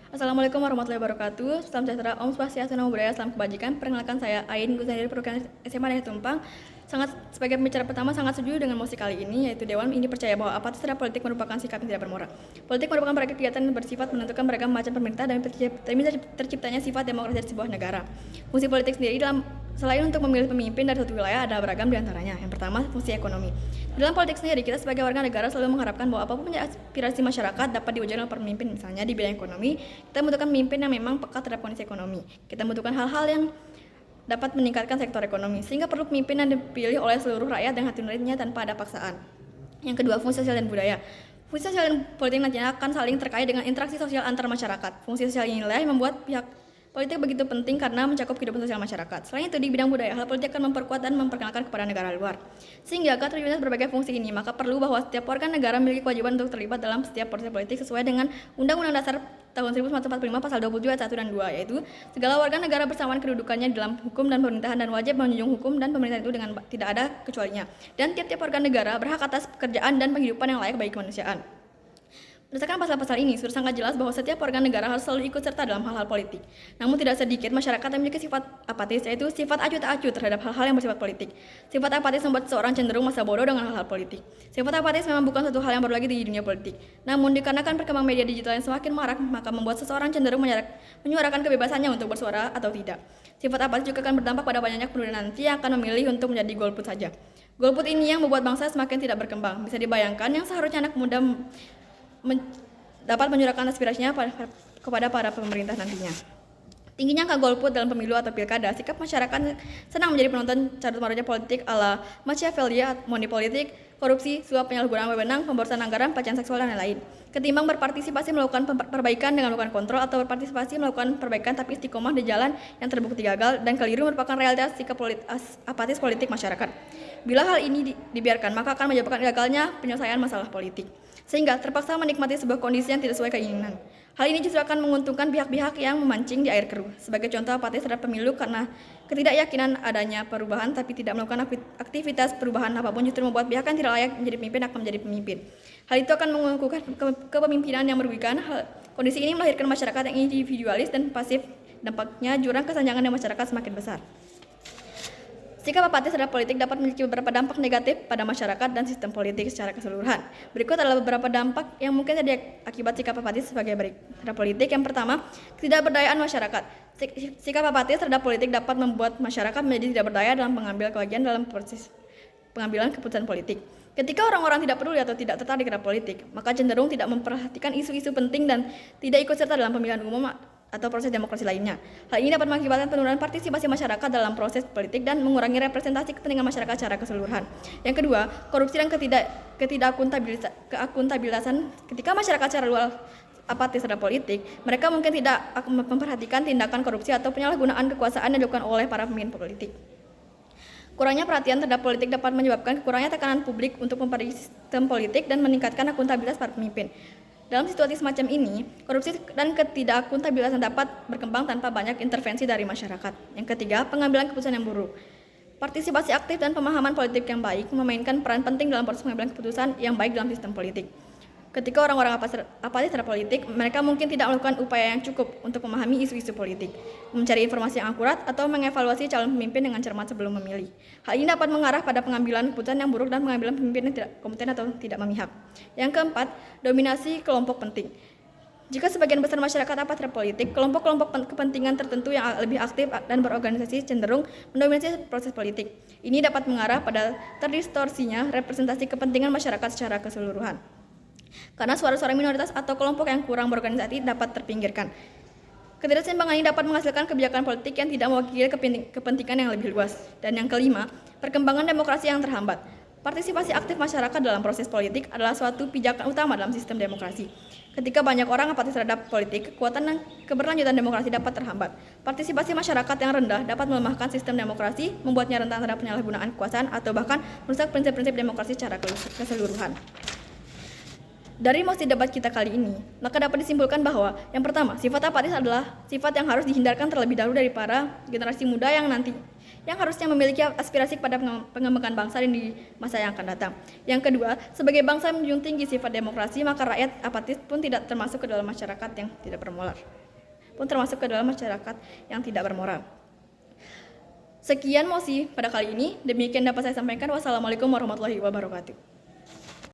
Assalamualaikum warahmatullahi wabarakatuh. Salam sejahtera, Om Swastiastu, Namo Buddhaya, salam kebajikan. Perkenalkan saya Ain Gusnari dari perwakilan SMA Negeri Tumpang. Sebagai pembicara pertama sangat setuju dengan mosi kali ini, yaitu Dewan ini percaya bahwa apatis terhadap politik merupakan sikap yang tidak bermoral. Politik merupakan berbagai kegiatan yang bersifat menentukan beragam macam pemerintah dan terciptanya sifat demokrasi di sebuah negara. Fungsi politik sendiri selain untuk memilih pemimpin dari suatu wilayah ada beragam diantaranya. Yang pertama, fungsi ekonomi. Dalam politik sendiri, kita sebagai warga negara selalu mengharapkan bahwa apapun aspirasi masyarakat dapat diwujudkan oleh pemimpin. Misalnya di bidang ekonomi, kita membutuhkan pemimpin yang memang peka terhadap kondisi ekonomi. Kita membutuhkan hal-hal yang dapat meningkatkan sektor ekonomi, sehingga perlu pemimpin yang dipilih oleh seluruh rakyat dengan hati nuraninya tanpa ada paksaan. Yang kedua, fungsi sosial dan budaya. Fungsi sosial dan politik nantinya akan saling terkait dengan interaksi sosial antar masyarakat. Fungsi sosial inilah yang membuat pihak politik begitu penting karena mencakup kehidupan sosial masyarakat. Selain itu, di bidang budaya, hal politik akan memperkuat dan memperkenalkan kepada negara luar. Sehingga agar terwujudnya berbagai fungsi ini, maka perlu bahwa setiap warga negara memiliki kewajiban untuk terlibat dalam setiap proses politik sesuai dengan Undang-Undang Dasar tahun 1945 pasal 27 ayat 1 dan 2, yaitu segala warga negara bersamaan kedudukannya dalam hukum dan pemerintahan dan wajib menjunjung hukum dan pemerintahan itu dengan tidak ada kecualinya. Dan tiap-tiap warga negara berhak atas pekerjaan dan penghidupan yang layak bagi kemanusiaan. Berdasarkan pasal-pasal ini, sudah sangat jelas bahwa setiap warga negara harus selalu ikut serta dalam hal-hal politik. Namun tidak sedikit masyarakat yang memiliki sifat apatis, yaitu sifat acuh tak acuh terhadap hal-hal yang bersifat politik. Sifat apatis membuat seseorang cenderung masa bodoh dengan hal-hal politik. Sifat apatis memang bukan suatu hal yang baru lagi di dunia politik. Namun dikarenakan perkembangan media digital yang semakin marak, maka membuat seseorang cenderung menyuarakan kebebasannya untuk bersuara atau tidak. Sifat apatis juga akan berdampak pada banyaknya penurunan nanti yang akan memilih untuk menjadi golput saja. Golput ini yang membuat bangsa semakin tidak berkembang. Bisa dibayangkan yang seharusnya anak muda dapat menyuarakan aspirasinya kepada para pemerintah nantinya. Tingginya angka golput dalam pemilu atau pilkada, sikap masyarakat senang menjadi penonton carut marutnya politik ala Machiavelli, money politik, korupsi, suap, penyalahgunaan wewenang, pemborosan anggaran, pelecehan seksual, dan lain-lain. Ketimbang berpartisipasi melakukan perbaikan dengan melakukan kontrol atau berpartisipasi melakukan perbaikan tapi istiqomah di jalan yang terbukti gagal dan keliru merupakan realitas sikap apatis politik masyarakat. Bila hal ini dibiarkan, maka akan menyebabkan gagalnya penyelesaian masalah politik, sehingga terpaksa menikmati sebuah kondisi yang tidak sesuai keinginan. Hal ini justru akan menguntungkan pihak-pihak yang memancing di air keruh. Sebagai contoh, apatis terhadap pemilu karena ketidakyakinan adanya perubahan tapi tidak melakukan aktivitas perubahan apapun justru membuat pihak yang tidak layak menjadi pemimpin akan menjadi pemimpin. Hal itu akan mengukuhkan kepemimpinan yang merugikan. Kondisi ini melahirkan masyarakat yang individualis dan pasif. Dampaknya jurang kesenjangan di masyarakat semakin besar. Sikap apatis terhadap politik dapat memiliki beberapa dampak negatif pada masyarakat dan sistem politik secara keseluruhan. Berikut adalah beberapa dampak yang mungkin terjadi akibat sikap apatis terhadap politik. Yang pertama, ketidakberdayaan masyarakat. Sikap apatis terhadap politik dapat membuat masyarakat menjadi tidak berdaya dalam mengambil kebagian dalam proses pengambilan keputusan politik. Ketika orang-orang tidak peduli atau tidak tertarik terhadap politik, maka cenderung tidak memperhatikan isu-isu penting dan tidak ikut serta dalam pemilihan umum atau proses demokrasi lainnya. Hal ini dapat mengakibatkan penurunan partisipasi masyarakat dalam proses politik dan mengurangi representasi kepentingan masyarakat secara keseluruhan. Yang kedua, korupsi dan ketidakakuntabilitasan. Ketika masyarakat secara luas apatis terhadap politik, mereka mungkin tidak memperhatikan tindakan korupsi atau penyalahgunaan kekuasaan yang dilakukan oleh para pemimpin politik. Kurangnya perhatian terhadap politik dapat menyebabkan kurangnya tekanan publik untuk memperbaiki sistem politik dan meningkatkan akuntabilitas para pemimpin. Dalam situasi semacam ini, korupsi dan ketidakakuntabilitasan dapat berkembang tanpa banyak intervensi dari masyarakat. Yang ketiga, pengambilan keputusan yang buruk. Partisipasi aktif dan pemahaman politik yang baik memainkan peran penting dalam proses pengambilan keputusan yang baik dalam sistem politik. Ketika orang-orang apatis terhadap politik, mereka mungkin tidak melakukan upaya yang cukup untuk memahami isu-isu politik, mencari informasi yang akurat, atau mengevaluasi calon pemimpin dengan cermat sebelum memilih. Hal ini dapat mengarah pada pengambilan keputusan yang buruk dan pengambilan pemimpin yang tidak kompeten atau tidak memihak. Yang keempat, dominasi kelompok penting. Jika sebagian besar masyarakat apatis terhadap politik, kelompok-kelompok kepentingan tertentu yang lebih aktif dan berorganisasi cenderung mendominasi proses politik. Ini dapat mengarah pada terdistorsinya representasi kepentingan masyarakat secara keseluruhan. Karena suara-suara minoritas atau kelompok yang kurang berorganisasi dapat terpinggirkan. Ketidakseimbangan ini dapat menghasilkan kebijakan politik yang tidak mewakili kepentingan yang lebih luas. Dan yang kelima, perkembangan demokrasi yang terhambat. Partisipasi aktif masyarakat dalam proses politik adalah suatu pijakan utama dalam sistem demokrasi. Ketika banyak orang apatis terhadap politik, kekuatan dan keberlanjutan demokrasi dapat terhambat. Partisipasi masyarakat yang rendah dapat melemahkan sistem demokrasi, membuatnya rentan terhadap penyalahgunaan kekuasaan atau bahkan merusak prinsip-prinsip demokrasi secara keseluruhan. Dari mosi debat kita kali ini, maka dapat disimpulkan bahwa yang pertama, sifat apatis adalah sifat yang harus dihindarkan terlebih dahulu dari para generasi muda yang harusnya memiliki aspirasi kepada pengembangan bangsa dan di masa yang akan datang. Yang kedua, sebagai bangsa yang menjunjung tinggi sifat demokrasi, maka rakyat apatis pun tidak termasuk ke dalam masyarakat yang tidak bermoral. Sekian mosi pada kali ini. Demikian dapat saya sampaikan. Wassalamualaikum warahmatullahi wabarakatuh.